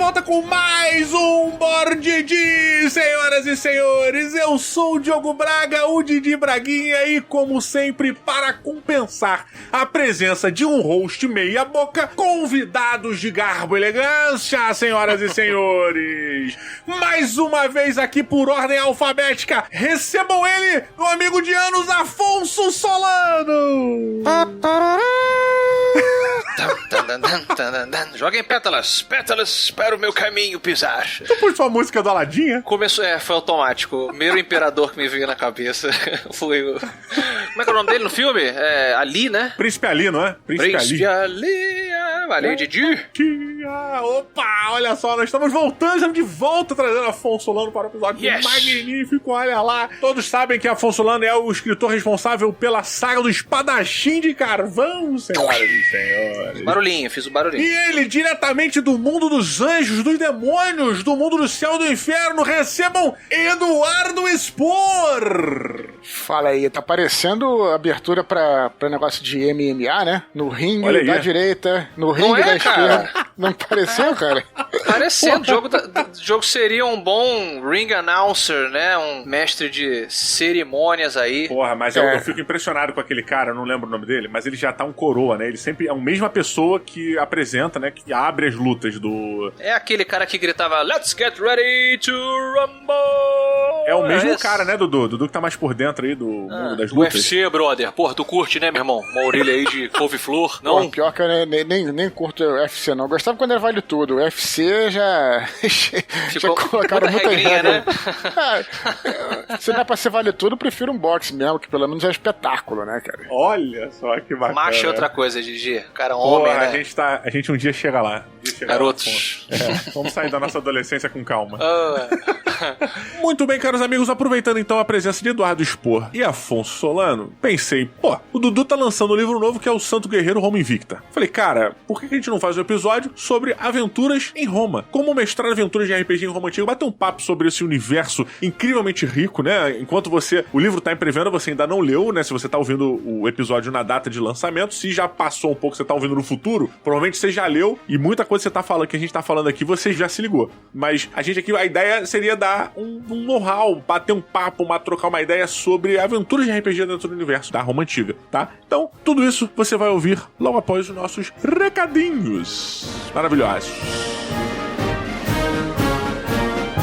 volta com mais um Board D, senhoras e senhores. Eu sou o Diogo Braga, o Didi Braguinha, e como sempre, para compensar a presença de um host meia boca, convidados de garbo e elegância, senhoras e senhores. Mais uma vez aqui por ordem alfabética, recebam ele, meu amigo de anos, Afonso Solano. Joguem pétalas para o meu caminho pisar. Tu pôs sua música do Aladdin? Começou, foi automático. O primeiro imperador que me veio na cabeça foi o... Como é que é o nome dele no filme? É Ali, né? Príncipe Ali, não é? Príncipe Ali. Valeu, Didi. Opa, olha só, nós estamos de volta trazendo Afonso Solano para o episódio magnífico, olha lá. Todos sabem que Afonso Solano é o escritor responsável pela saga do Espadachim de Carvão, senhoras e senhores. Barulhinho, fiz o barulhinho. E ele, diretamente do mundo dos anjos, dos demônios, do mundo do céu e do inferno, recebam Eduardo Spor. Fala aí, tá parecendo abertura pra negócio de MMA, né? No ringue da direita, no ringue da esquerda. Não pareceu, cara? Parecendo. O jogo seria um bom ring announcer, né? Um mestre de cerimônias aí. Porra, mas eu fico impressionado com aquele cara, eu não lembro o nome dele, mas ele já tá um coroa, né? Ele sempre é a mesma pessoa que apresenta, né? Que abre as lutas do... É aquele cara que gritava Let's get ready to rumble! É o mesmo cara, né, Dudu? Dudu que tá mais por dentro aí do mundo das lutas. UFC, brother. Porra, tu curte, né, meu irmão? Uma orelha aí de couve-flor, não? Pô, pior que eu nem curto o UFC, não. Eu gostava quando era Vale Tudo. O UFC já colocaram muita regrinha, regra. Né? Se não é pra ser Vale Tudo, eu prefiro um boxe mesmo, que pelo menos é um espetáculo, né, cara? Olha só que bacana. Macho é outra coisa, Gigi. O cara é um homem, né? A gente um dia chega lá. Garotos. Vamos sair da nossa adolescência com calma. Muito bem, caros amigos, aproveitando então a presença de Eduardo Spor e Afonso Solano, pensei, o Dudu tá lançando um livro novo que é o Santo Guerreiro Roma Invicta. Falei, cara, por que a gente não faz um episódio sobre aventuras em Roma? Como mestrar aventuras de RPG em Roma Antiga, bater um papo sobre esse universo incrivelmente rico, né? Enquanto o livro tá em pré-venda, você ainda não leu, né? Se você tá ouvindo o episódio na data de lançamento, se já passou um pouco, você tá ouvindo no futuro, provavelmente você já leu e muita coisa que a gente tá falando aqui, você já se ligou. Mas a gente aqui, a ideia seria dar um know-how, bater um papo, trocar uma ideia sobre aventuras de RPG dentro do universo da Roma Antiga, tá? Então, tudo isso você vai ouvir logo após os nossos recadinhos maravilhosos.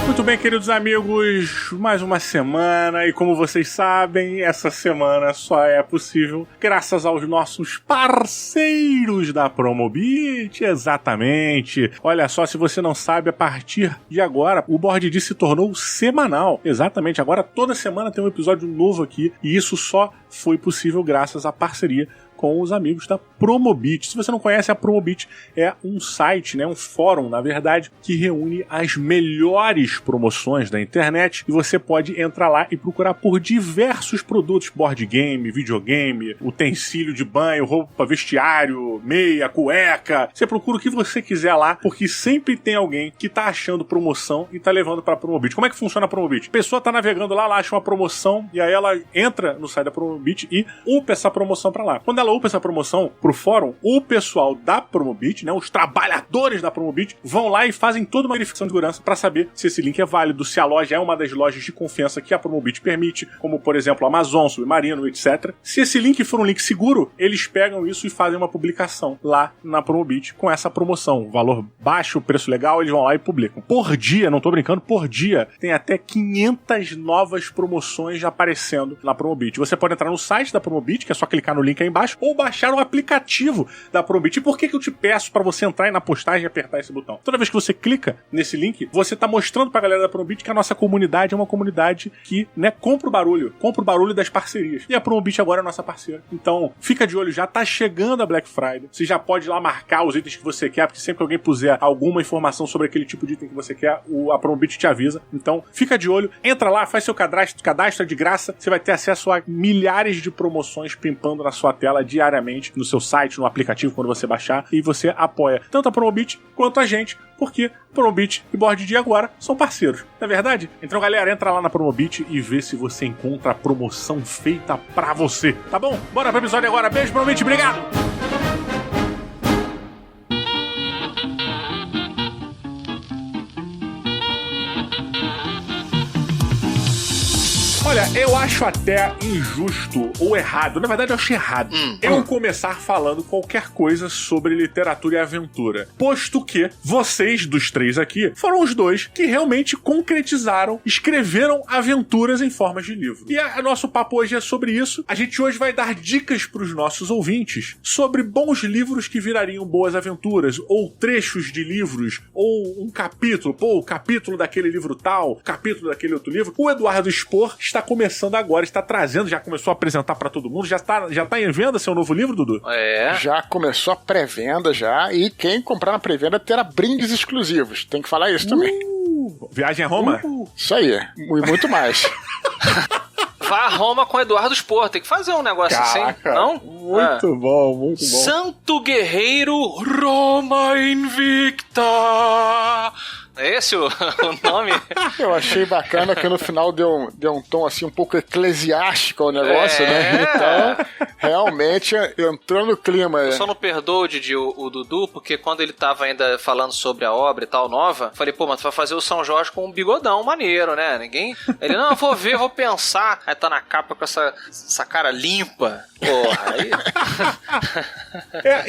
Muito bem, queridos amigos, mais uma semana, e como vocês sabem, essa semana só é possível graças aos nossos parceiros da Promobit, exatamente. Olha só, se você não sabe, a partir de agora, o Board D se tornou semanal, exatamente, agora toda semana tem um episódio novo aqui, e isso só foi possível graças à parceria com os amigos da Promobit. Se você não conhece, a Promobit é um site, né, um fórum, na verdade, que reúne as melhores promoções da internet, e você pode entrar lá e procurar por diversos produtos, board game, videogame, utensílio de banho, roupa, vestiário, meia, cueca. Você procura o que você quiser lá, porque sempre tem alguém que tá achando promoção e tá levando pra Promobit. Como é que funciona a Promobit? A pessoa tá navegando lá, ela acha uma promoção, e aí ela entra no site da Promobit e upa essa promoção pra lá. Quando ela upa essa promoção pro fórum, o pessoal da Promobit, né, os trabalhadores da Promobit, vão lá e fazem toda uma verificação de segurança para saber se esse link é válido, se a loja é uma das lojas de confiança que a Promobit permite, como por exemplo Amazon, Submarino, etc. Se esse link for um link seguro, eles pegam isso e fazem uma publicação lá na Promobit com essa promoção, valor baixo, preço legal, eles vão lá e publicam. Por dia, não tô brincando, por dia tem até 500 novas promoções aparecendo na Promobit. Você pode entrar no site da Promobit, que é só clicar no link aí embaixo, ou baixar o aplicativo da Promobit. E por que eu te peço para você entrar aí na postagem e apertar esse botão? Toda vez que você clica nesse link, você tá mostrando pra galera da Promobit que a nossa comunidade é uma comunidade que, né, compra o barulho das parcerias. E a Promobit agora é a nossa parceira. Então, fica de olho já, tá chegando a Black Friday. Você já pode ir lá marcar os itens que você quer, porque sempre que alguém puser alguma informação sobre aquele tipo de item que você quer, a Promobit te avisa. Então, fica de olho, entra lá, faz seu cadastro de graça, você vai ter acesso a milhares de promoções pimpando na sua tela diariamente, no seu site, no aplicativo, quando você baixar, e você apoia tanto a Promobit quanto a gente, porque Promobit e Board D agora são parceiros. Não é verdade? Então, galera, entra lá na Promobit e vê se você encontra a promoção feita pra você, tá bom? Bora pro episódio agora. Beijo, Promobit, obrigado! Olha, eu acho até injusto ou errado, na verdade eu acho errado, eu começar falando qualquer coisa sobre literatura e aventura, posto que vocês, dos três aqui, foram os dois que realmente concretizaram, escreveram aventuras em formas de livro. E o nosso papo hoje é sobre isso. A gente hoje vai dar dicas pros nossos ouvintes sobre bons livros que virariam boas aventuras, ou trechos de livros, ou um capítulo, o capítulo daquele livro tal, capítulo daquele outro livro. O Eduardo Spor está começando agora, está trazendo, já começou a apresentar pra todo mundo, já tá em venda seu novo livro, Dudu? Já começou a pré-venda já, e quem comprar na pré-venda terá brindes exclusivos. Tem que falar isso também. Viagem a Roma? Isso aí, e muito mais. Vá a Roma com Eduardo Spor, tem que fazer um negócio assim, não? Muito bom, muito bom. Santo Guerreiro Roma Invicta. É esse o nome? Eu achei bacana que no final deu um tom assim um pouco eclesiástico ao negócio, né? Então, realmente entrou no clima. Eu só não perdoo, Didi, o Dudu, porque quando ele tava ainda falando sobre a obra e tal, nova, falei, pô, mas tu vai fazer o São Jorge com um bigodão maneiro, né? Ninguém... Ele, não, eu vou ver, vou pensar. Aí tá na capa com essa cara limpa. Porra, aí...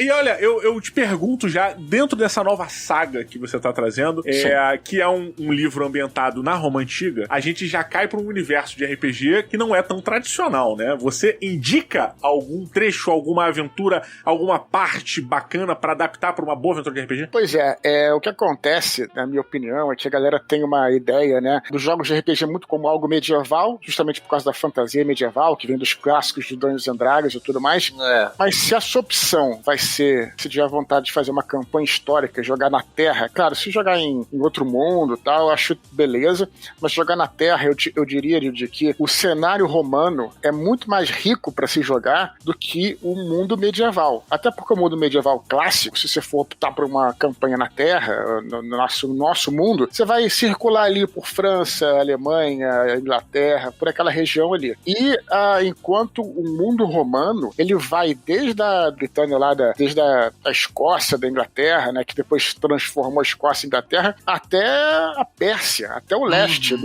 E olha, eu te pergunto já, dentro dessa nova saga que você tá trazendo, que é um livro ambientado na Roma Antiga, a gente já cai para um universo de RPG que não é tão tradicional, né? Você indica algum trecho, alguma aventura, alguma parte bacana para adaptar para uma boa aventura de RPG? Pois é, o que acontece, na minha opinião, é que a galera tem uma ideia, né, dos jogos de RPG muito como algo medieval, justamente por causa da fantasia medieval, que vem dos clássicos de Dungeons and Dragons e tudo mais. Mas se a sua opção vai ser, se tiver vontade de fazer uma campanha histórica, jogar na Terra, claro, se jogar em outro mundo e tal, eu acho beleza, mas jogar na Terra, eu diria de que o cenário romano é muito mais rico para se jogar do que o mundo medieval. Até porque o mundo medieval clássico, se você for optar por uma campanha na Terra, no nosso mundo, você vai circular ali por França, Alemanha, Inglaterra, por aquela região ali. E enquanto o mundo romano, ele vai desde a Britânia lá, desde a Escócia, da Inglaterra, né, que depois transformou a Escócia em Inglaterra, até a Pérsia, até o leste.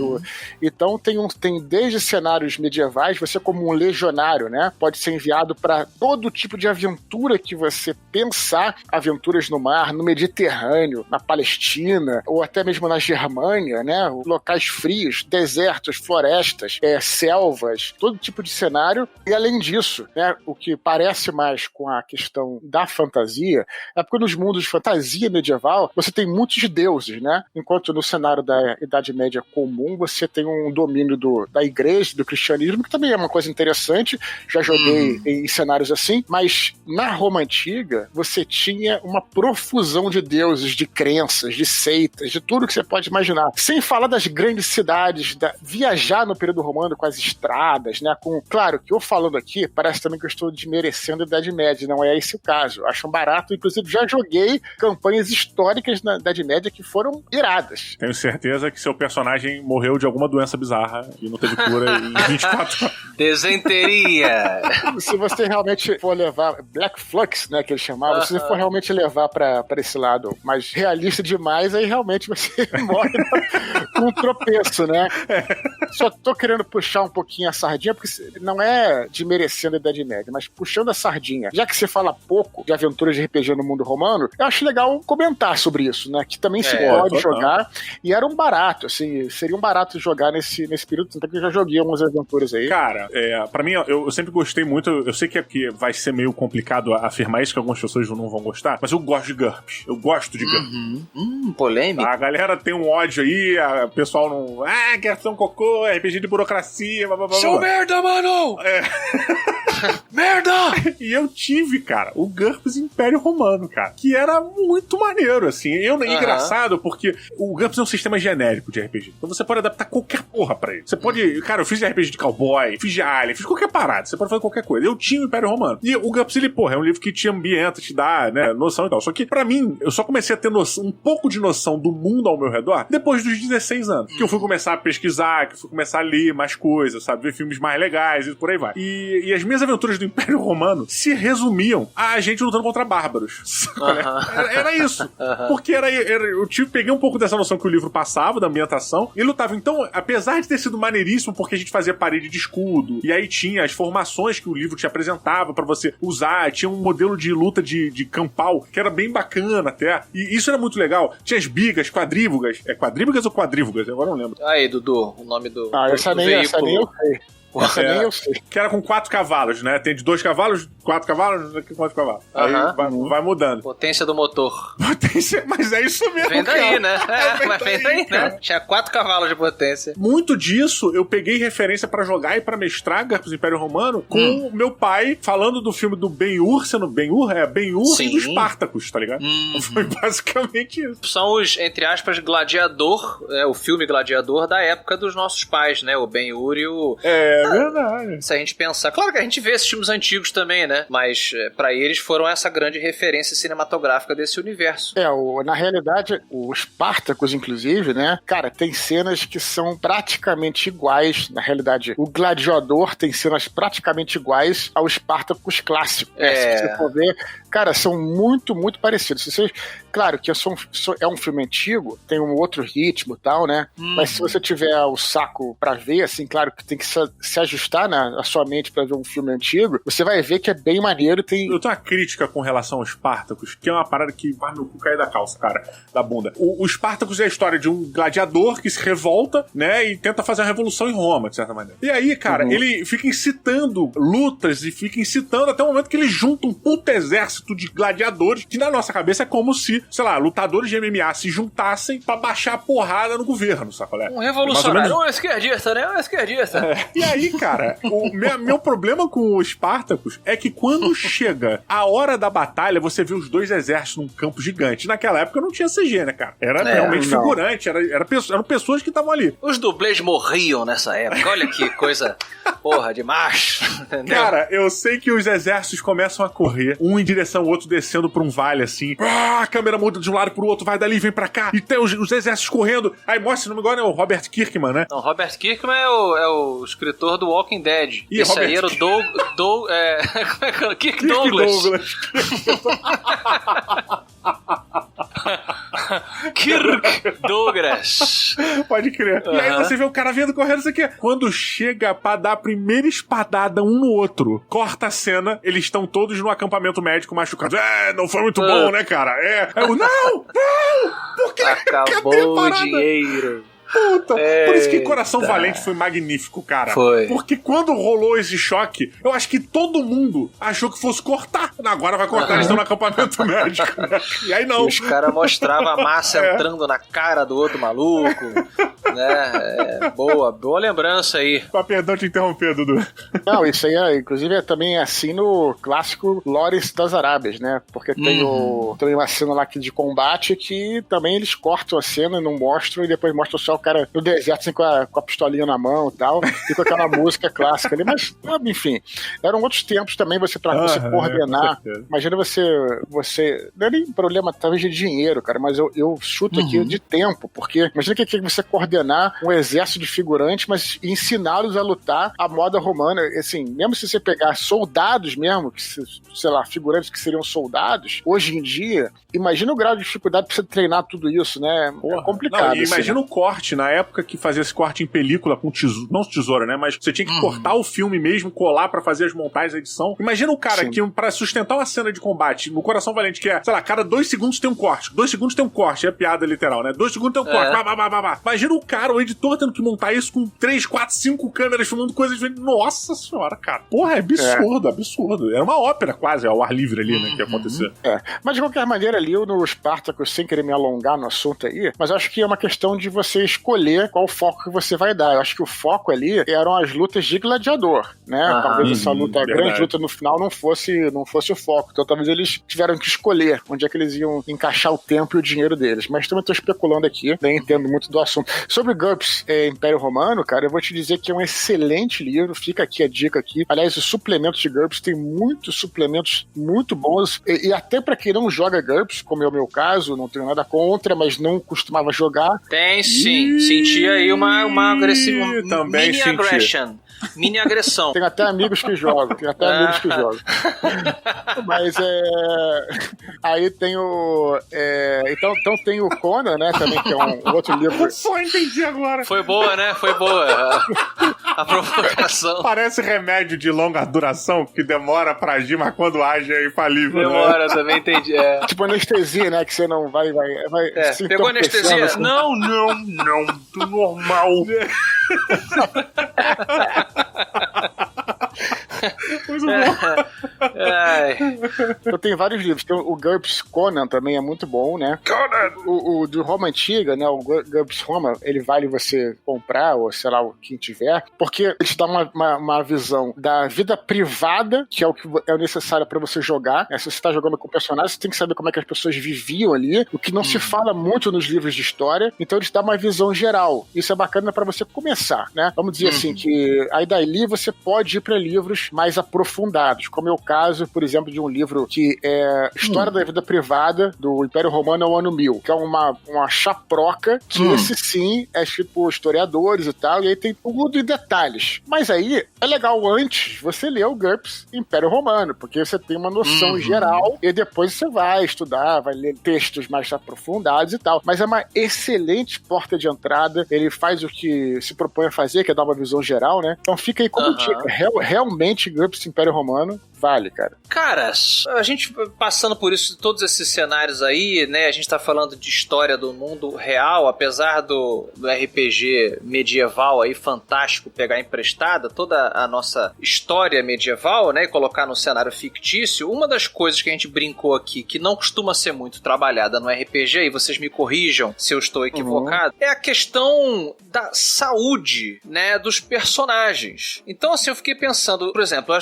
Então tem desde cenários medievais, você como um legionário, né, pode ser enviado para todo tipo de aventura que você pensar, aventuras no mar, no Mediterrâneo, na Palestina, ou até mesmo na Germânia, né, locais frios, desertos, florestas, selvas, todo tipo de cenário. E além disso, né, o que parece mais com a questão da fantasia é porque nos mundos de fantasia medieval você tem muitos deuses, né? Enquanto no cenário da Idade Média comum você tem um domínio da igreja, do cristianismo, que também é uma coisa interessante. Já joguei em cenários assim, mas na Roma Antiga você tinha uma profusão de deuses, de crenças, de seitas, de tudo que você pode imaginar. Sem falar das grandes cidades, viajar no período romano com as estradas, né? Claro que eu falando aqui, parece também que eu estou desmerecendo a Idade Média, não é esse o caso. Acho um barato, inclusive já joguei campanhas históricas na Idade Média que foram iradas. Tenho certeza que seu personagem morreu de alguma doença bizarra e não teve cura em 24 horas. Desenteria! Se você realmente for levar Black Flux, né, que eles chamavam, se você for realmente levar pra esse lado mais realista demais, aí realmente você morre com um tropeço, né? Só tô querendo puxar um pouquinho a sardinha, porque não é desmerecendo a Idade Média, mas puxando a sardinha. Já que você fala pouco de aventuras de RPG no mundo romano, eu acho legal comentar sobre isso, né? Que também se pode jogar. E era um barato, assim, seria um barato jogar nesse período, tanto que eu já joguei algumas aventuras aí. Cara, pra mim, eu sempre gostei muito, eu sei que vai ser meio complicado afirmar isso, que algumas pessoas não vão gostar, mas eu gosto de GURPS. Eu gosto de GURPS. Polêmica. A galera tem um ódio aí, o pessoal não... quer ser um cocô, RPG de burocracia, blá, blá, blá. Seu merda, mano! Merda! E eu tive, cara, o GURPS Império Romano, cara, que era muito maneiro, assim. Engraçado, porque o GURPS é um sistema genérico de RPG. Então você pode adaptar qualquer porra pra ele. Você pode... Cara, eu fiz RPG de cowboy, fiz de alien, fiz qualquer parada. Você pode fazer qualquer coisa. Eu tinha o Império Romano. E o GURPS, ele, porra, é um livro que te ambienta, te dá, né, noção e tal. Só que, pra mim, eu só comecei a ter um pouco de noção do mundo ao meu redor depois dos 16 anos. Que eu fui começar a pesquisar, que eu fui começar a ler mais coisas, sabe? Ver filmes mais legais e por aí vai. E as minhas aventuras do Império Romano se resumiam a gente lutando contra bárbaros. Era isso. Porque eu peguei um pouco dessa noção que o livro passava, da ambientação, e lutava. Então, apesar de ter sido maneiríssimo, porque a gente fazia parede de escudo, e aí tinha as formações que o livro te apresentava pra você usar, tinha um modelo de luta de campal, que era bem bacana até. E isso era muito legal. Tinha as bigas, quadrívugas. É quadrívugas ou quadrívugas? Agora não lembro. Aí, Dudu, o nome do essa nem eu sei. Nem eu sei. Que era com 4 cavalos, né? Tem de 2 cavalos, 4 cavalos, 4 cavalos. Aí vai mudando. Potência do motor. Potência, mas é isso mesmo. Vem daí, né? Mas vem daí, cara. né? Tinha 4 cavalos de potência. Muito disso eu peguei referência pra jogar e pra mestrar Garpos Império Romano com meu pai falando do filme do Ben-Hur, sendo Ben-Hur? Ben-Hur e dos Spartacus, tá ligado? Foi basicamente isso. São os, entre aspas, gladiador, o filme gladiador da época dos nossos pais, né? O Ben-Hur e o... É verdade. Se a gente pensar... Claro que a gente vê esses filmes antigos também, né? Mas pra eles foram essa grande referência cinematográfica desse universo. Na realidade, os Spartacus, inclusive, né? Cara, tem cenas que são praticamente iguais. Na realidade, o Gladiador tem cenas praticamente iguais ao Spartacus clássico. Se você for ver, cara, são muito, muito parecidos. Claro que é um filme antigo, tem um outro ritmo e tal, né? Mas se você tiver o saco pra ver, assim, claro que tem que se ajustar na sua mente pra ver um filme antigo, você vai ver que é bem maneiro. Eu tenho uma crítica com relação aos Spartacus, que é uma parada que vai meu cu cair da calça, cara, da bunda. O Spartacus é a história de um gladiador que se revolta, né, e tenta fazer uma revolução em Roma, de certa maneira. E aí, cara, ele fica incitando lutas e fica incitando até o momento que ele junta um puto exército de gladiadores, que na nossa cabeça é como se, sei lá, lutadores de MMA se juntassem pra baixar a porrada no governo, sacolé? Um revolucionário, um esquerdista, né? Um esquerdista. E aí, cara, meu problema com o Spartacus é que quando chega a hora da batalha, você vê os dois exércitos num campo gigante. Naquela época não tinha CG, né, cara? Era realmente figurante, eram pessoas que estavam ali. Os dublês morriam nessa época. Olha que coisa, porra, de macho. Entendeu? Cara, eu sei que os exércitos começam a correr, um em direção ao outro, descendo por um vale, assim. A câmera muda de um lado pro outro, vai dali, vem pra cá. E tem os exércitos correndo. Aí mostra, se não me engano, é o Robert Kirkman, né? Não, Robert Kirkman é o escritor do Walking Dead. E esse aí era o Kirk Douglas. Kirk Douglas. Pode crer. E aí você vê o cara vindo correndo, isso aqui. Quando chega pra dar a primeira espadada um no outro, corta a cena, eles estão todos no acampamento médico machucados. Não foi muito bom, né, cara? Não! Por que? Acabou o dinheiro. Puta, por isso que Coração Valente foi magnífico, cara. Foi. Porque quando rolou esse choque, eu acho que todo mundo achou que fosse cortar. Agora vai cortar, eles estão no acampamento médico, né? E aí não. E os caras mostravam a massa entrando na cara do outro maluco, né? Boa lembrança aí. Com perdão te interromper, Dudu. Não, isso aí inclusive também é assim no clássico Lores das Arábias, né? Porque tem uma cena lá de combate que também eles cortam a cena, não mostram, e depois mostram só o cara no deserto, assim, com a pistolinha na mão e tal, e com aquela música clássica ali, mas, enfim, eram outros tempos também você coordenar. Imagina você não é nem problema, talvez, de dinheiro, cara, mas eu chuto aqui de tempo, porque imagina que você coordenar um exército de figurantes, mas ensiná-los a lutar a moda romana, assim, mesmo se você pegar soldados mesmo, que, sei lá, figurantes que seriam soldados, hoje em dia, imagina o grau de dificuldade pra você treinar tudo isso, né? É complicado. Não, imagina o corte, na época que fazia esse corte em película com tesoura, não tesoura, né? Mas você tinha que cortar o filme mesmo, colar pra fazer as montagens, a edição. Imagina o cara que, pra sustentar uma cena de combate no Coração Valente, que é, sei lá, cada 2 segundos tem um corte. 2 segundos tem um corte, é piada literal, né? 2 segundos tem um corte. Imagina o cara, o editor, tendo que montar isso com 3, 4, 5 câmeras filmando coisas diferentes. Nossa senhora, cara. Porra, é absurdo. Era uma ópera quase, ao ar livre ali, né? Que ia acontecer. Mas de qualquer maneira ali, no Spartacus, sem querer me alongar no assunto aí, mas eu acho que é uma questão de você escolher qual o foco que você vai dar. Eu acho que o foco ali eram as lutas de gladiador, né? Talvez essa luta, a grande luta no final não fosse o foco. Então talvez eles tiveram que escolher onde é que eles iam encaixar o tempo e o dinheiro deles. Mas também estou especulando aqui, nem entendo muito do assunto. Sobre GURPS Império Romano, cara, eu vou te dizer que é um excelente livro, fica aqui a dica aqui. Aliás, os suplementos de GURPS tem muitos suplementos muito bons, e até pra quem não joga GURPS, como é o meu caso, não tenho nada contra, mas não costumava jogar. Tem sim, senti aí uma agressiva, mini aggression. Mini agressão. Tem até amigos que jogam, Mas aí tem o... Então tem o Conan, né, também, que é um outro livro. Só entendi agora. Foi boa, né? Foi boa. A provocação. Parece remédio de longa duração, que demora pra agir, mas quando age é infalível. Demora, né? Também entendi. Tipo anestesia, né, que você não vai pegou anestesia? Assim. Não, do normal. Muito bom. Então tem vários livros. Tem o GURPS Conan também, é muito bom, né? Conan! O de Roma Antiga, né? O GURPS Roma, ele vale você comprar, ou sei lá, quem tiver, porque ele te dá uma visão da vida privada, que é o que é necessário pra você jogar. Se você tá jogando com personagens, você tem que saber como é que as pessoas viviam ali, o que não se fala muito nos livros de história, então ele te dá uma visão geral. Isso é bacana pra você começar, né? Vamos dizer assim, que aí dali você pode ir pra livros mais aprofundados, como é o caso, por exemplo, de um livro que é História da Vida Privada do Império Romano ao Ano 1000, que é uma chaproca, que esse sim é tipo historiadores e tal, e aí tem tudo em detalhes. Mas aí é legal antes você ler o GURPS Império Romano, porque você tem uma noção geral e depois você vai estudar, vai ler textos mais aprofundados e tal. Mas é uma excelente porta de entrada, ele faz o que se propõe a fazer, que é dar uma visão geral, né? Então fica aí como dica. Realmente GURPS Império Romano vale, cara. Cara, a gente passando por isso, todos esses cenários aí, né, a gente tá falando de história do mundo real, apesar do RPG medieval aí, fantástico, pegar emprestada toda a nossa história medieval, né, e colocar no cenário fictício. Uma das coisas que a gente brincou aqui, que não costuma ser muito trabalhada no RPG, e vocês me corrijam se eu estou equivocado, é a questão da saúde, né, dos personagens. Então, assim, eu fiquei pensando, por exemplo,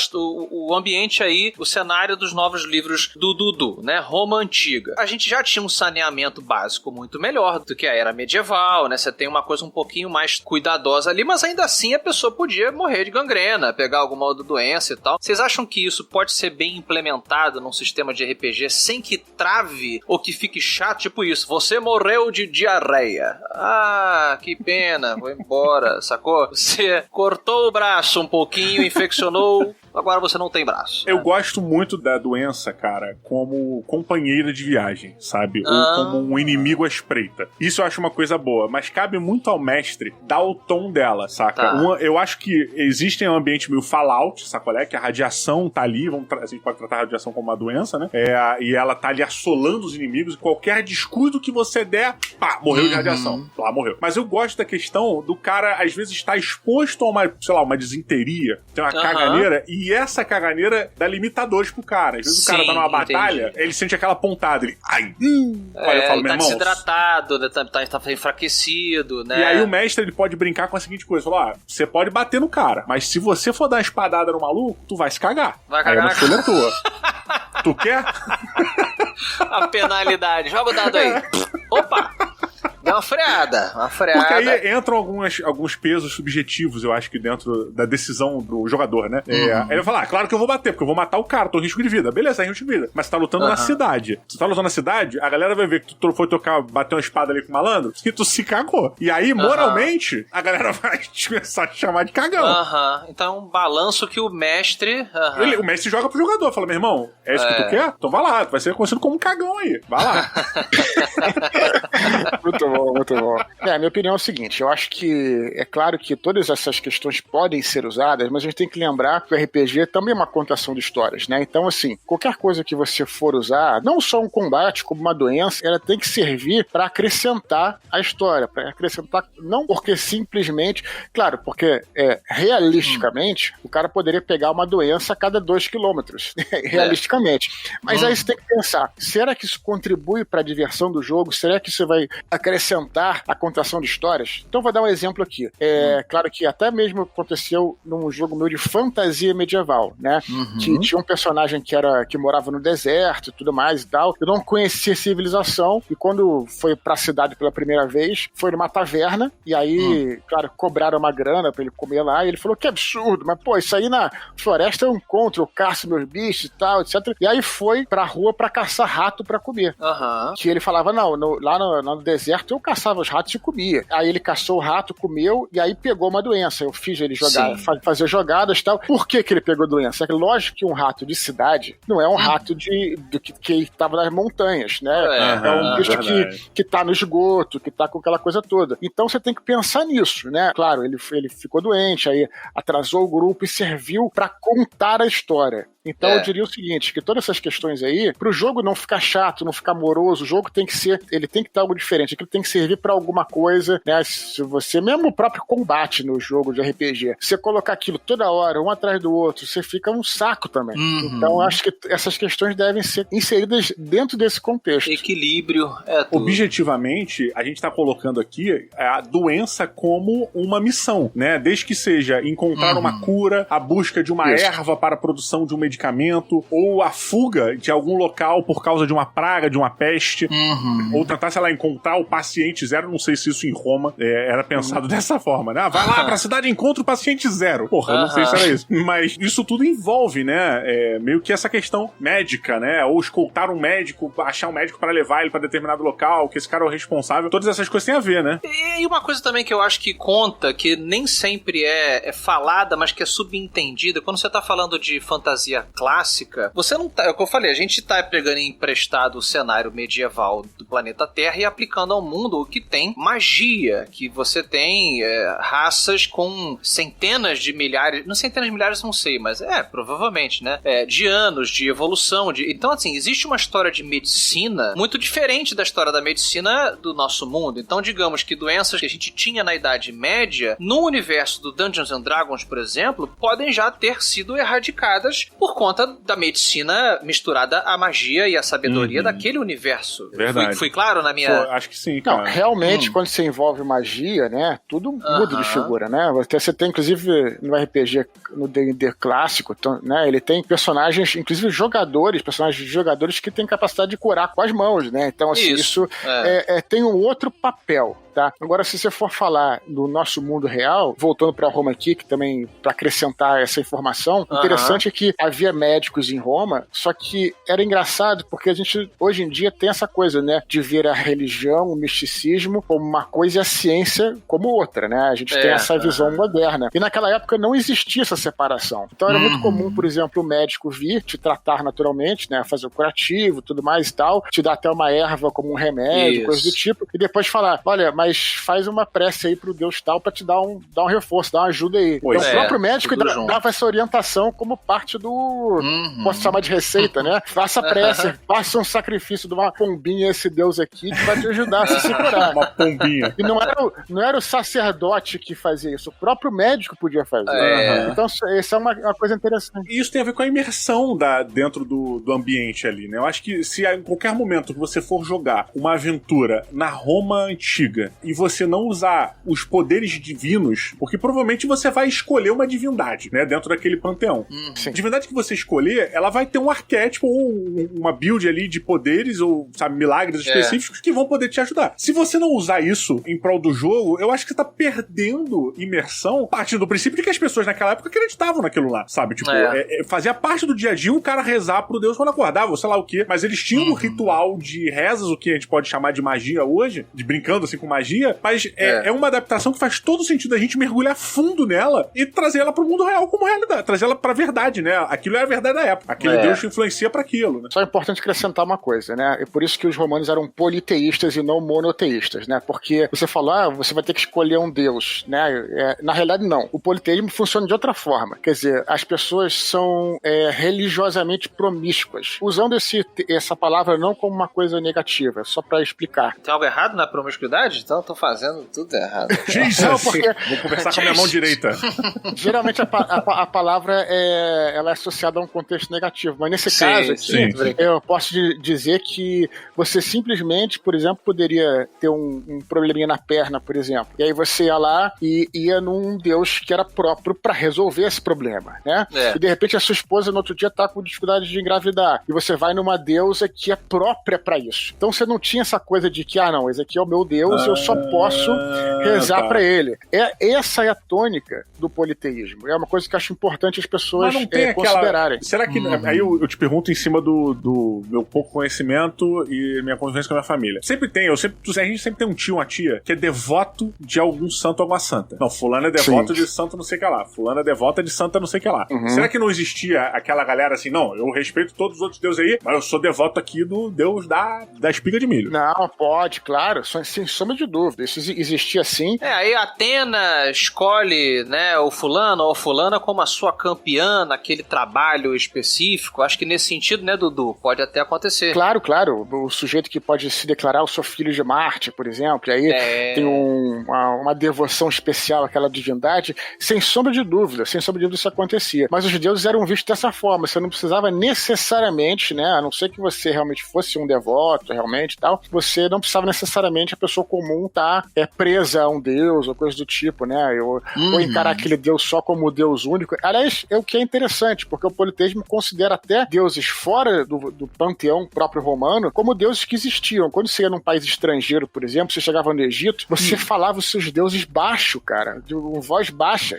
o ambiente aí, o cenário dos novos livros do Dudu, né? Roma Antiga. A gente já tinha um saneamento básico muito melhor do que a era medieval, né? Você tem uma coisa um pouquinho mais cuidadosa ali, mas ainda assim a pessoa podia morrer de gangrena, pegar alguma doença e tal. Vocês acham que isso pode ser bem implementado num sistema de RPG sem que trave ou que fique chato? Tipo isso, você morreu de diarreia. Ah, que pena, vou embora, sacou? Você cortou o braço um pouquinho, infeccionou, agora você não tem braço. Eu gosto muito da doença, cara, como companheira de viagem, sabe? Ou como um inimigo à espreita. Isso eu acho uma coisa boa, mas cabe muito ao mestre dar o tom dela, saca? Tá. Eu acho que existem um ambiente meio Fallout, sacolé? Que a radiação tá ali, a gente pode tratar a radiação como uma doença, né? E ela tá ali assolando os inimigos, e qualquer descuido que você der, pá, morreu de radiação. Lá, morreu. Mas eu gosto da questão do cara, às vezes, estar exposto a uma disenteria, tem uma caganeira, e essa caganeira dá limitadores pro cara. Às vezes o cara tá numa batalha, ele sente aquela pontada, ele... Ai! Olha, eu falo, meu irmão... Tá desidratado, né? Tá enfraquecido, né? E aí o mestre, ele pode brincar com a seguinte coisa, falar, você pode bater no cara, mas se você for dar uma espadada no maluco, tu vai se cagar. Vai cagar. Aí a escolha é tua. Tu quer? A penalidade. Joga o dado aí. Opa! Dá uma freada. Porque aí entram alguns pesos subjetivos, eu acho que dentro da decisão do jogador, né? Aí ele vai falar, claro que eu vou bater, porque eu vou matar o cara, tô em risco de vida. Beleza, é risco de vida. Mas você tá lutando na cidade. Se tu tá lutando na cidade, a galera vai ver que tu foi bater uma espada ali com o malandro, que tu se cagou. E aí, moralmente, a galera vai começar a te chamar de cagão. Então é um balanço que o mestre... O mestre joga pro jogador, fala, meu irmão, é isso que tu quer? Então vai lá, tu vai ser reconhecido como um cagão aí. Vai lá. Muito bom, muito bom. Minha opinião é o seguinte, eu acho que é claro que todas essas questões podem ser usadas, mas a gente tem que lembrar que o RPG também é uma contação de histórias, né? Então, assim, qualquer coisa que você for usar, não só um combate, como uma doença, ela tem que servir para acrescentar a história, para acrescentar, não porque simplesmente, claro, porque realisticamente, o cara poderia pegar uma doença a cada 2 quilômetros, realisticamente. Mas aí você tem que pensar, será que isso contribui para a diversão do jogo? Será que isso vai acrescentar acrescentar a contação de histórias. Então vou dar um exemplo aqui. Claro que até mesmo aconteceu num jogo meu de fantasia medieval, né? Que tinha um personagem que morava no deserto e tudo mais e tal. Eu não conhecia civilização e quando foi pra cidade pela primeira vez, foi numa taverna e aí, claro, cobraram uma grana pra ele comer lá e ele falou que absurdo, mas pô, isso aí na floresta eu encontro, eu caço meus bichos e tal, etc. E aí foi pra rua pra caçar rato pra comer. Que ele falava, não, lá no deserto eu caçava os ratos e comia. Aí ele caçou o rato, comeu e aí pegou uma doença. Eu fiz ele jogar, fazer jogadas e tal. Por que ele pegou doença? É lógico que um rato de cidade não é um rato que tava nas montanhas, né? É um bicho que tá no esgoto, que tá com aquela coisa toda. Então você tem que pensar nisso, né? Claro, ele ficou doente, aí atrasou o grupo e serviu pra contar a história. Então eu diria o seguinte, que todas essas questões aí, pro jogo não ficar chato, não ficar moroso, o jogo tem que ser, ele tem que ter algo diferente, aquilo tem que servir pra alguma coisa, né? Se você, mesmo o próprio combate no jogo de RPG, você colocar aquilo toda hora, um atrás do outro, você fica um saco também. Então eu acho que essas questões devem ser inseridas dentro desse contexto. Equilíbrio é tudo. Objetivamente, a gente tá colocando aqui a doença como uma missão, né? Desde que seja encontrar uma cura, a busca de uma erva para a produção de um medicamento, ou a fuga de algum local por causa de uma praga, de uma peste, ou tentar, sei lá, encontrar o paciente zero. Não sei se isso em Roma era pensado dessa forma, né? Vai lá pra cidade e encontra o paciente zero. Porra, eu não sei se era isso. Mas isso tudo envolve, né? Meio que essa questão médica, né? Ou escoltar um médico, achar um médico pra levar ele pra determinado local, que esse cara é o responsável. Todas essas coisas têm a ver, né? E uma coisa também que eu acho que conta, que nem sempre é falada, mas que é subentendida, quando você tá falando de fantasia clássica, você não tá, é o que eu falei, a gente tá pegando emprestado o cenário medieval do planeta Terra e aplicando ao mundo o que tem magia, que você tem raças com centenas de milhares, não centenas de milhares não sei, mas provavelmente, né, de anos de evolução, então assim, existe uma história de medicina muito diferente da história da medicina do nosso mundo. Então digamos que doenças que a gente tinha na Idade Média, no universo do Dungeons and Dragons, por exemplo, podem já ter sido erradicadas por conta da medicina misturada à magia e à sabedoria daquele universo. Verdade. Fui claro na minha... Acho que sim, cara. Não, realmente, quando você envolve magia, né, tudo muda de figura, né? Você tem, inclusive, no RPG, no D&D clássico, né, ele tem personagens, inclusive personagens de jogadores que têm capacidade de curar com as mãos, né? Então, assim, isso tem um outro papel. Tá? Agora, se você for falar do nosso mundo real, voltando para Roma aqui, que também para acrescentar essa informação, interessante é que havia médicos em Roma, só que era engraçado porque a gente hoje em dia tem essa coisa, né, de ver a religião, o misticismo como uma coisa e a ciência como outra, né? A gente tem essa visão moderna. E naquela época não existia essa separação. Então era muito comum, por exemplo, o médico vir te tratar naturalmente, né, fazer o curativo, tudo mais e tal, te dar até uma erva como um remédio, coisa do tipo, e depois falar, olha, mas faz uma prece aí pro Deus tal pra te dar um reforço, dar uma ajuda aí. Então, o próprio médico dava essa orientação como parte do... posso chamar de receita, né? Faça prece, faça um sacrifício de uma pombinha a esse Deus aqui que vai te ajudar a se curar. Uma pombinha. E não era o sacerdote que fazia isso, o próprio médico podia fazer. Então, isso é uma coisa interessante. E isso tem a ver com a imersão dentro do ambiente ali, né? Eu acho que se em qualquer momento que você for jogar uma aventura na Roma antiga e você não usar os poderes divinos, porque provavelmente você vai escolher uma divindade, né, dentro daquele panteão. A divindade que você escolher, ela vai ter um arquétipo ou uma build ali de poderes ou, sabe, milagres específicos que vão poder te ajudar. Se você não usar isso em prol do jogo, eu acho que você tá perdendo imersão, partindo do princípio de que as pessoas naquela época acreditavam naquilo lá, sabe? Tipo, fazia parte do dia a dia o cara rezar pro Deus quando acordava, ou sei lá o quê, mas eles tinham um ritual de rezas, o que a gente pode chamar de magia hoje, de brincando assim com magia, mas é uma adaptação que faz todo sentido a gente mergulhar fundo nela e trazer ela pro mundo real como realidade, trazer ela pra verdade, né? Aquilo é a verdade da época. Aquele Deus te influencia pra aquilo, né? Só é importante acrescentar uma coisa, né? É por isso que os romanos eram politeístas e não monoteístas, né? Porque você falou, você vai ter que escolher um Deus, né? Na realidade, não. O politeísmo funciona de outra forma. Quer dizer, as pessoas são religiosamente promíscuas. Usando essa palavra não como uma coisa negativa, só pra explicar. Tem algo errado na promiscuidade? Então eu tô fazendo tudo errado. Jesus! Vou conversar com a minha mão direita. Geralmente a palavra ela é associado a um contexto negativo. Mas nesse caso aqui, eu posso dizer que você simplesmente, por exemplo, poderia ter um probleminha na perna, por exemplo. E aí você ia lá e ia num Deus que era próprio para resolver esse problema, né? E de repente a sua esposa no outro dia tá com dificuldade de engravidar. E você vai numa deusa que é própria para isso. Então você não tinha essa coisa de que, não, esse aqui é o meu Deus, eu só posso rezar para ele. Essa é a tônica do politeísmo. É uma coisa que eu acho importante as pessoas considerarem. Será que... Aí eu te pergunto em cima do meu pouco conhecimento e minha convivência com a minha família. A gente sempre tem um tio, uma tia, que é devoto de algum santo ou alguma santa. Não, fulano é devoto de santo não sei o que lá. Fulano é devota de santa não sei o que lá. Será que não existia aquela galera assim, não, eu respeito todos os outros deuses aí, mas eu sou devoto aqui do deus da espiga de milho? Não, pode, claro. Sem sombra de dúvida. Isso existia sim. Aí Atena escolhe, né, o fulano ou fulana como a sua campeã naquele trabalho específico. Acho que nesse sentido, né, Dudu, pode até acontecer. Claro. O sujeito que pode se declarar o seu filho de Marte, por exemplo, e aí tem uma devoção especial àquela divindade, sem sombra de dúvida isso acontecia. Mas os deuses eram vistos dessa forma, você não precisava necessariamente, né, a não ser que você realmente fosse um devoto, realmente, tal, você não precisava necessariamente a pessoa comum estar presa a um deus, ou coisa do tipo, né, ou encarar aquele deus só como deus único. Aliás, é o que é interessante, porque o politeísmo considera até deuses fora do panteão próprio romano como deuses que existiam. Quando você ia num país estrangeiro, por exemplo, você chegava no Egito, você falava os seus deuses baixo, cara, de voz baixa.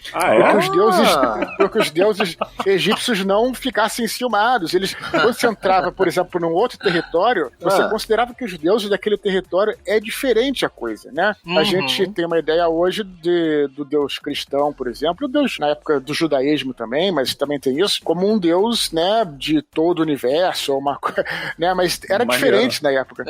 Porque os deuses egípcios não ficassem enciumados. Quando você entrava, por exemplo, num outro território, você considerava que os deuses daquele território é diferente a coisa, né? A gente tem uma ideia hoje do deus cristão, por exemplo, o deus na época do judaísmo também, mas também tem isso, como um deus, né, de todo o universo, né, mas era diferente na época.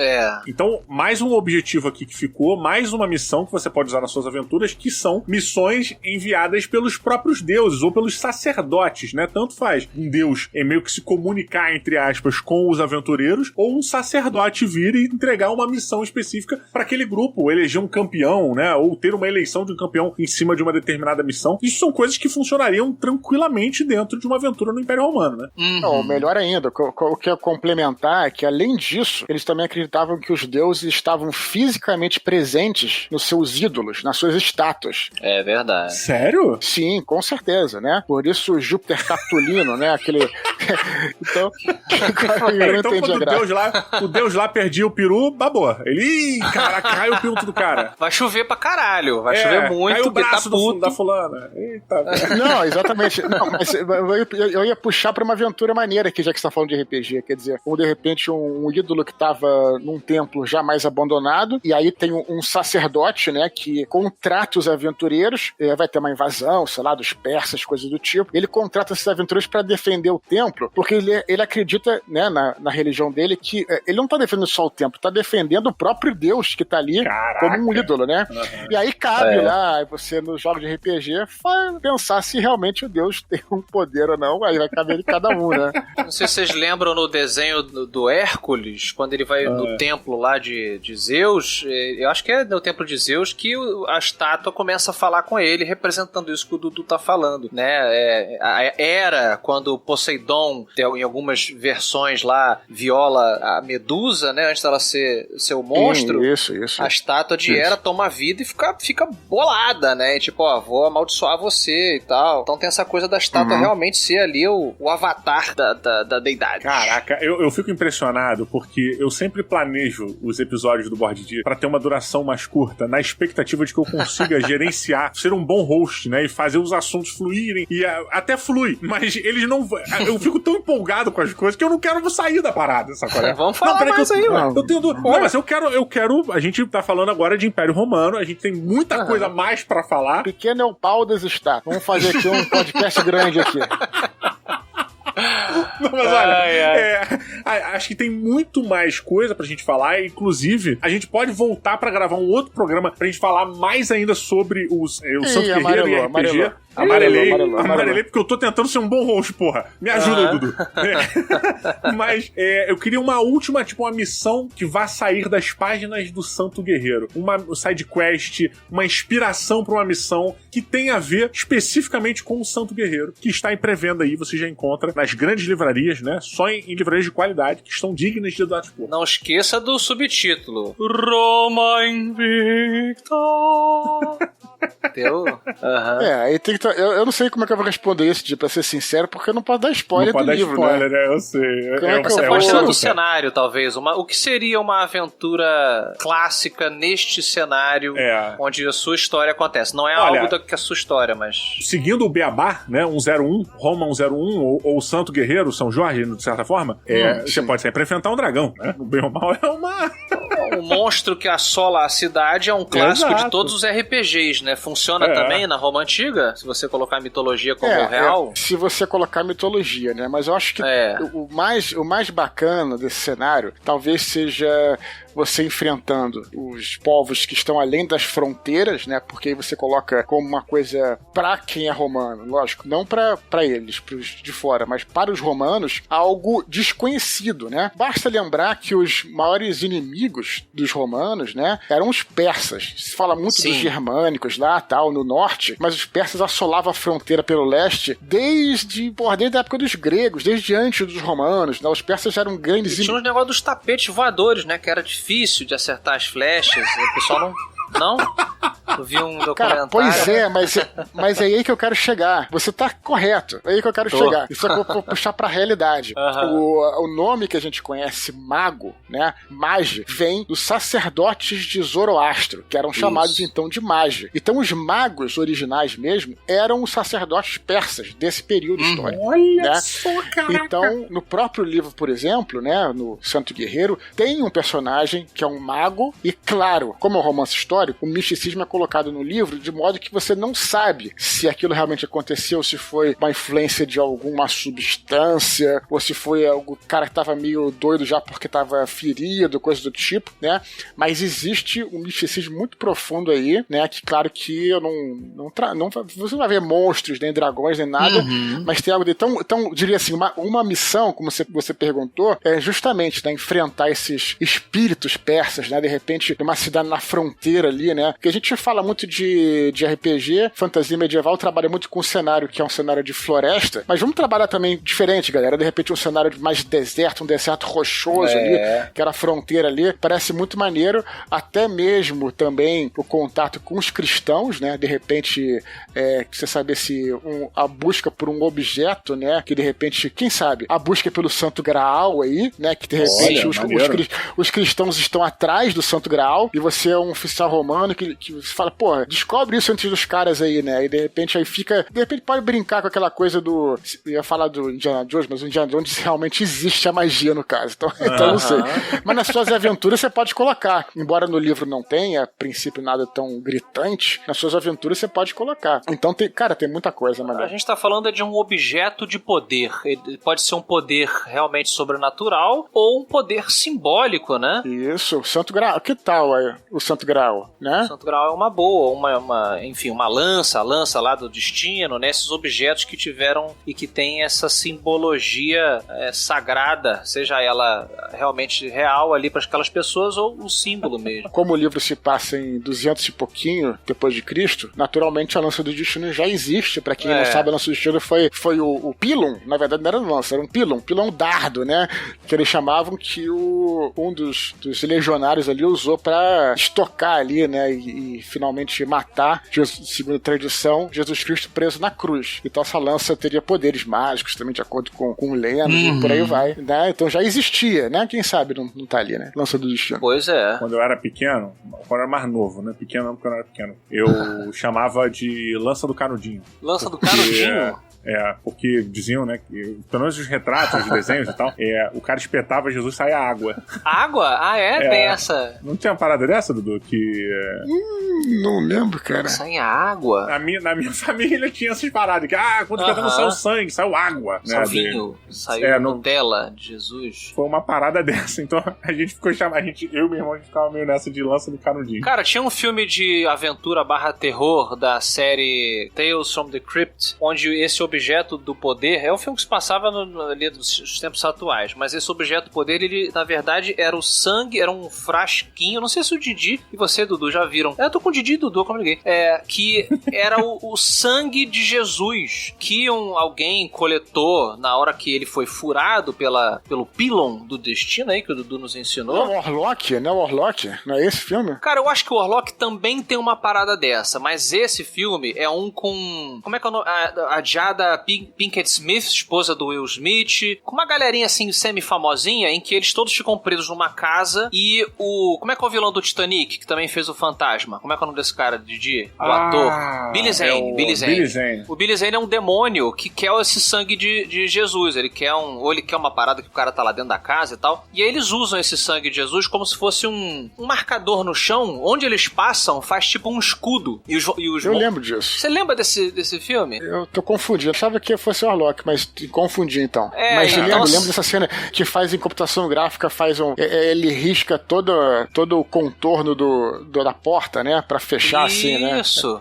Então, mais um objetivo aqui que ficou, mais uma missão que você pode usar nas suas aventuras, que são missões enviadas pelos próprios deuses, ou pelos sacerdotes, né? Tanto faz um deus meio que se comunicar, entre aspas, com os aventureiros, ou um sacerdote vir e entregar uma missão específica para aquele grupo, eleger um campeão, né? Ou ter uma eleição de um campeão em cima de uma determinada missão. Isso são coisas que funcionariam tranquilamente dentro de uma aventura no Império Romano, né? Não, melhor ainda, o que é complementar é que, além disso, eles também acreditavam que os deuses estavam fisicamente presentes nos seus ídolos, nas suas estátuas. É verdade. Sério? Sim, com certeza, né? Por isso Júpiter Capitolino, né? Aquele... Então quando o deus lá perdia o peru, babou. Ele, caraca, caiu o pinto do cara. Vai chover pra caralho. Vai chover muito. Caiu o braço da fulana. Eita. Não, exatamente. Não, mas eu ia puxar pra uma aventura maneira aqui, já que você tá falando de RPG. Quer dizer, de repente um ídolo que tava num templo já mais abandonado, e aí tem um sacerdote, né, que contrata os aventureiros, vai ter uma invasão, sei lá, dos persas, coisas do tipo. Ele contrata esses aventureiros pra defender o templo, porque ele acredita, né, na religião dele, que ele não tá defendendo só o templo, tá defendendo o próprio Deus que tá ali. Caraca. Como um ídolo, né? E aí cabe lá, você nos jogos de RPG, pensar se realmente o Deus tem um poder ou não, aí vai caber de cada um, né? Não sei se vocês lembram no desenho do Hércules, quando ele vai no templo lá de Zeus, eu acho que é no templo de Zeus, que a estátua começa a falar com ele, representando isso que o Dudu tá falando, né? A Hera, quando Poseidon, em algumas versões lá, viola a Medusa, né? Antes dela ser o monstro, isso. a estátua de Hera toma vida e fica bolada, né? E tipo, vou amaldiçoar você e tal. Então tem essa coisa da estátua realmente ser ali o avatar da deidade. Caraca, eu fico impressionado porque eu sempre planejo os episódios do Board Dia pra ter uma duração mais curta, na expectativa de que eu consiga gerenciar, ser um bom host, né? E fazer os assuntos fluírem. E até flui, mas eles não... Eu fico tão empolgado com as coisas que eu não quero sair da parada, sabe? Vamos falar mais aí, mano. Não, mas eu quero... A gente tá falando agora de Império Romano, a gente tem muita coisa mais pra falar. Pequeno é o pau das estátuas. Vamos fazer aqui um podcast grande aqui. Não, mas olha, acho que tem muito mais coisa pra gente falar. Inclusive, a gente pode voltar pra gravar um outro programa pra gente falar mais ainda sobre o Santo Guerreiro e RPG. Amarelei porque eu tô tentando ser um bom host, porra. Me ajuda, Dudu. Mas eu queria uma última, tipo, uma missão que vá sair das páginas do Santo Guerreiro. Uma side quest, uma inspiração pra uma missão que tenha a ver especificamente com o Santo Guerreiro, que está em pré-venda aí, você já encontra nas grandes livrarias, né? Só em livrarias de qualidade, que estão dignas de dar expor. Não esqueça do subtítulo. Roma Invicta. Teu? Aí tem que eu não sei como é que eu vou responder isso, pra ser sincero, porque eu não posso dar spoiler do livro, spoiler, né? Eu sei. Você pode falar do cenário, talvez. O que seria uma aventura clássica neste cenário onde a sua história acontece? Não é algo que a sua história, mas... Seguindo o Beabá, né? 101, Roma 101, ou Santo Guerreiro, São Jorge, de certa forma, você pode sair pra enfrentar um dragão, né? O bem ou mal é uma... O monstro que assola a cidade é um clássico de todos os RPGs, né? Funciona também na Roma Antiga? Se você colocar a mitologia como real? Se você colocar mitologia, né? Mas eu acho que o mais bacana desse cenário talvez seja você enfrentando os povos que estão além das fronteiras, né? Porque aí você coloca como uma coisa pra quem é romano, lógico, não pra eles, pros de fora, mas para os romanos, algo desconhecido, né? Basta lembrar que os maiores inimigos dos romanos, né? Eram os persas. Se fala muito dos germânicos lá, tal, no norte, mas os persas assolavam a fronteira pelo leste desde a época dos gregos, desde antes dos romanos, né? Os persas eram grandes... Tinha um negócio dos tapetes voadores, né? Que era difícil de acertar as flechas. O pessoal não... Não? Eu vi um documentário. Cara, pois é, mas é aí que eu quero chegar. Você tá correto. É aí que eu quero chegar. Isso eu vou puxar pra realidade. O nome que a gente conhece, mago, né? Mage, vem dos sacerdotes de Zoroastro, que eram chamados então de mage. Então os magos originais mesmo eram os sacerdotes persas desse período histórico. Olha só, caraca. Então, no próprio livro, por exemplo, né? No Santo Guerreiro, tem um personagem que é um mago e, claro, como é um romance histórico, o misticismo é colocado no livro de modo que você não sabe se aquilo realmente aconteceu, se foi uma influência de alguma substância, ou se foi o cara que tava meio doido já porque tava ferido, coisa do tipo, né? Mas existe um misticismo muito profundo aí, né? Que claro que eu você não vai ver monstros, nem dragões, nem nada, mas tem algo de... Então diria assim, uma missão, como você perguntou, é justamente, né, enfrentar esses espíritos persas, né? De repente, numa cidade na fronteira ali, né? Porque a gente fala muito de RPG, fantasia medieval, trabalha muito com um cenário que é um cenário de floresta, mas vamos trabalhar também diferente, galera. De repente um cenário mais de deserto, um deserto rochoso ali, que era a fronteira ali, parece muito maneiro, até mesmo também o contato com os cristãos, né? De repente, você saber se a busca por um objeto, né? Que de repente, quem sabe, a busca pelo Santo Graal aí, né? Que de repente os cristãos estão atrás do Santo Graal e você é um oficial romano que você fala, pô, descobre isso antes dos caras aí, né? E de repente pode brincar com aquela coisa do... Eu ia falar do Indiana Jones, mas o Indiana Jones realmente existe a magia no caso, então não sei. Mas nas suas aventuras você pode colocar, embora no livro não tenha, a princípio, nada tão gritante, nas suas aventuras você pode colocar. Então tem muita coisa, mano. A gente tá falando de um objeto de poder. Ele pode ser um poder realmente sobrenatural ou um poder simbólico, né? Isso, o Santo Graal. Que tal o Santo Graal, né? O Santo Graal é uma boa, enfim, uma lança, a lança lá do destino, né? Esses objetos que tiveram e que tem essa simbologia sagrada, seja ela realmente real ali para aquelas pessoas ou um símbolo mesmo. Como o livro se passa em 200 e pouquinho depois de Cristo, naturalmente a lança do destino já existe. Para quem não sabe, a lança do destino foi o pilum, na verdade não era lança, era um pilum dardo, né? Que eles chamavam que um dos legionários ali usou para estocar ali, né? E finalmente matar, segundo a tradição, Jesus Cristo preso na cruz. Então essa lança teria poderes mágicos também, de acordo com lendas, e por aí vai, né? Então já existia, né? Quem sabe não tá ali, né? Lança do destino. Pois é. Quando eu era pequeno, quando eu era mais novo, né? Pequeno não, porque eu não era pequeno. Eu chamava de lança do canudinho. Lança do canudinho? Porque diziam, né, que pelo menos os retratos, os desenhos e tal, o cara espetava Jesus e saía água. Água? Tem essa. Não tinha uma parada dessa, Dudu? Não lembro, cara. Sai água? Na minha família tinha essas paradas, que quando espetava saiu sangue, saiu água. Saiu vinho, saiu Nutella de Jesus. Foi uma parada dessa, então a gente ficou chamando, eu e meu irmão, a gente ficava meio nessa de lança do canudinho. Cara, tinha um filme de aventura /terror da série Tales from the Crypt, onde esse objeto do poder, é um filme que se passava ali dos tempos atuais, mas esse objeto do poder, ele na verdade era o sangue, era um frasquinho, não sei se o Didi e você, Dudu, já viram. Eu tô com o Didi e Dudu, como ninguém. Que era o sangue de Jesus, que alguém coletou na hora que ele foi furado pelo pylon do destino aí, que o Dudu nos ensinou. Não é o Warlock? Não é esse filme? Cara, eu acho que o Warlock também tem uma parada dessa, mas esse filme é um com... Como é que é o nome? A Jada Pinkett Smith, esposa do Will Smith, com uma galerinha assim semi-famosinha, em que eles todos ficam presos numa casa e como é que é o vilão do Titanic, que também fez o Fantasma? Como é que é o nome desse cara, Didi? O ator? Billy Zane. Billy Zane. O Billy Zane é um demônio que quer esse sangue de Jesus. Ele quer ou ele quer uma parada que o cara tá lá dentro da casa e tal. E aí eles usam esse sangue de Jesus como se fosse um marcador no chão, onde eles passam, faz tipo um escudo. Eu lembro disso. Você lembra desse filme? Eu tô confundindo. Eu achava que fosse o Warlock, mas confundi então. Mas eu lembro dessa cena que faz em computação gráfica, ele risca todo o contorno da porta, né? Pra fechar assim, né? Isso,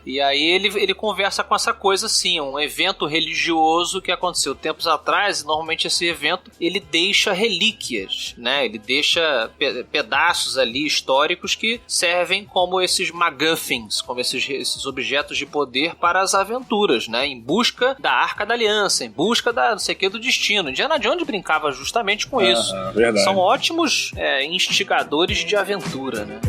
E aí ele conversa com essa coisa assim, um evento religioso que aconteceu tempos atrás. Normalmente esse evento, ele deixa relíquias, né? Ele deixa pedaços ali históricos que servem como esses MacGuffins, como esses objetos de poder para as aventuras, né? Em busca da Arca da Aliança, em busca da não sei o que do destino. Indiana Jones brincava justamente com isso. Verdade. São ótimos instigadores de aventura, né?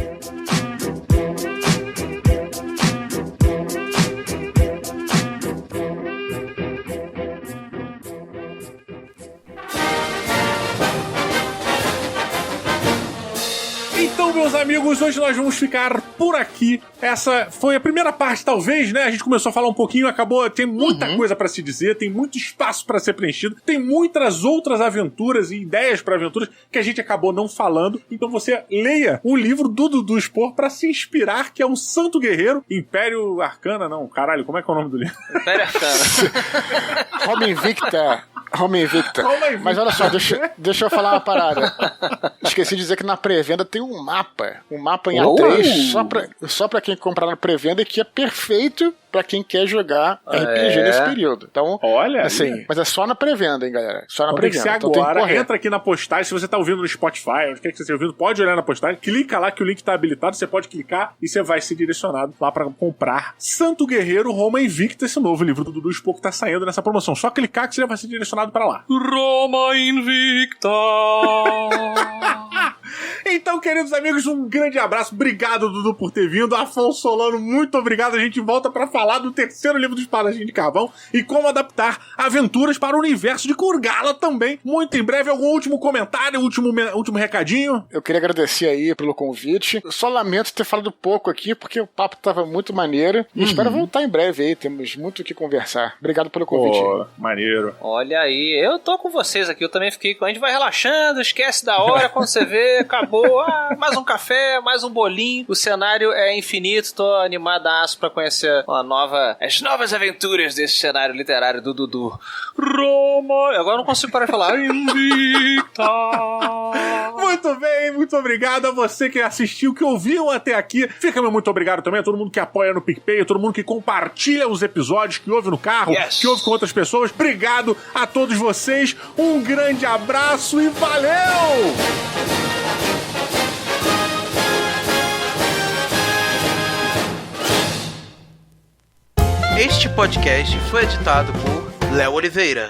Então, meus amigos, hoje nós vamos ficar por aqui. Essa foi a primeira parte, talvez, né? A gente começou a falar um pouquinho, acabou. Tem muita coisa pra se dizer, tem muito espaço pra ser preenchido, tem muitas outras aventuras e ideias pra aventuras que a gente acabou não falando. Então você leia o livro do Dudu Spor pra se inspirar, que é um santo guerreiro. Império Arcana, não, caralho, como é que é o nome do livro? Império Arcana. Roma Invicta. Mas olha só, deixa eu falar uma parada. Esqueci de dizer que na pré-venda tem um mapa em A3 só pra quem comprar na pré-venda, que é perfeito pra quem quer jogar RPG nesse período. Então, olha, assim, mas é só na pré-venda, hein, galera? Só na pré-venda. Tem que ser agora. Então entra aqui na postagem. Se você tá ouvindo no Spotify, onde quer que você esteja ouvindo, pode olhar na postagem. Clica lá que o link tá habilitado. Você pode clicar e você vai ser direcionado lá pra comprar Santo Guerreiro Roma Invicta, esse novo livro do Dudu Spor que tá saindo nessa promoção. Só clicar que você vai ser direcionado pra lá. Roma Invicta. Então, queridos amigos, um grande abraço. Obrigado, Dudu, por ter vindo. Afonso Solano, muito obrigado. A gente volta pra falar do terceiro livro do Espadachim de Carvão e como adaptar aventuras para o universo de Kurgala também. Muito em breve. Algum último comentário, último recadinho? Eu queria agradecer aí pelo convite. Eu só lamento ter falado pouco aqui, porque o papo tava muito maneiro. E espero voltar em breve aí. Temos muito o que conversar. Obrigado pelo convite. Maneiro. Olha aí, eu tô com vocês aqui. Eu também fiquei com... A gente vai relaxando, esquece da hora. Quando você vê, acabou. Mais um café, mais um bolinho. O cenário é infinito. Tô animadaço pra conhecer as novas aventuras desse cenário literário do Dudu. Roma. Agora eu não consigo parar de falar. Invicta. Muito bem, muito obrigado a você que assistiu, que ouviu até aqui. Fica meu muito obrigado também a todo mundo que apoia no PicPay, a todo mundo que compartilha os episódios, que ouve no carro, que ouve com outras pessoas. Obrigado a todos vocês. Um grande abraço e valeu! Este podcast foi editado por Léo Oliveira.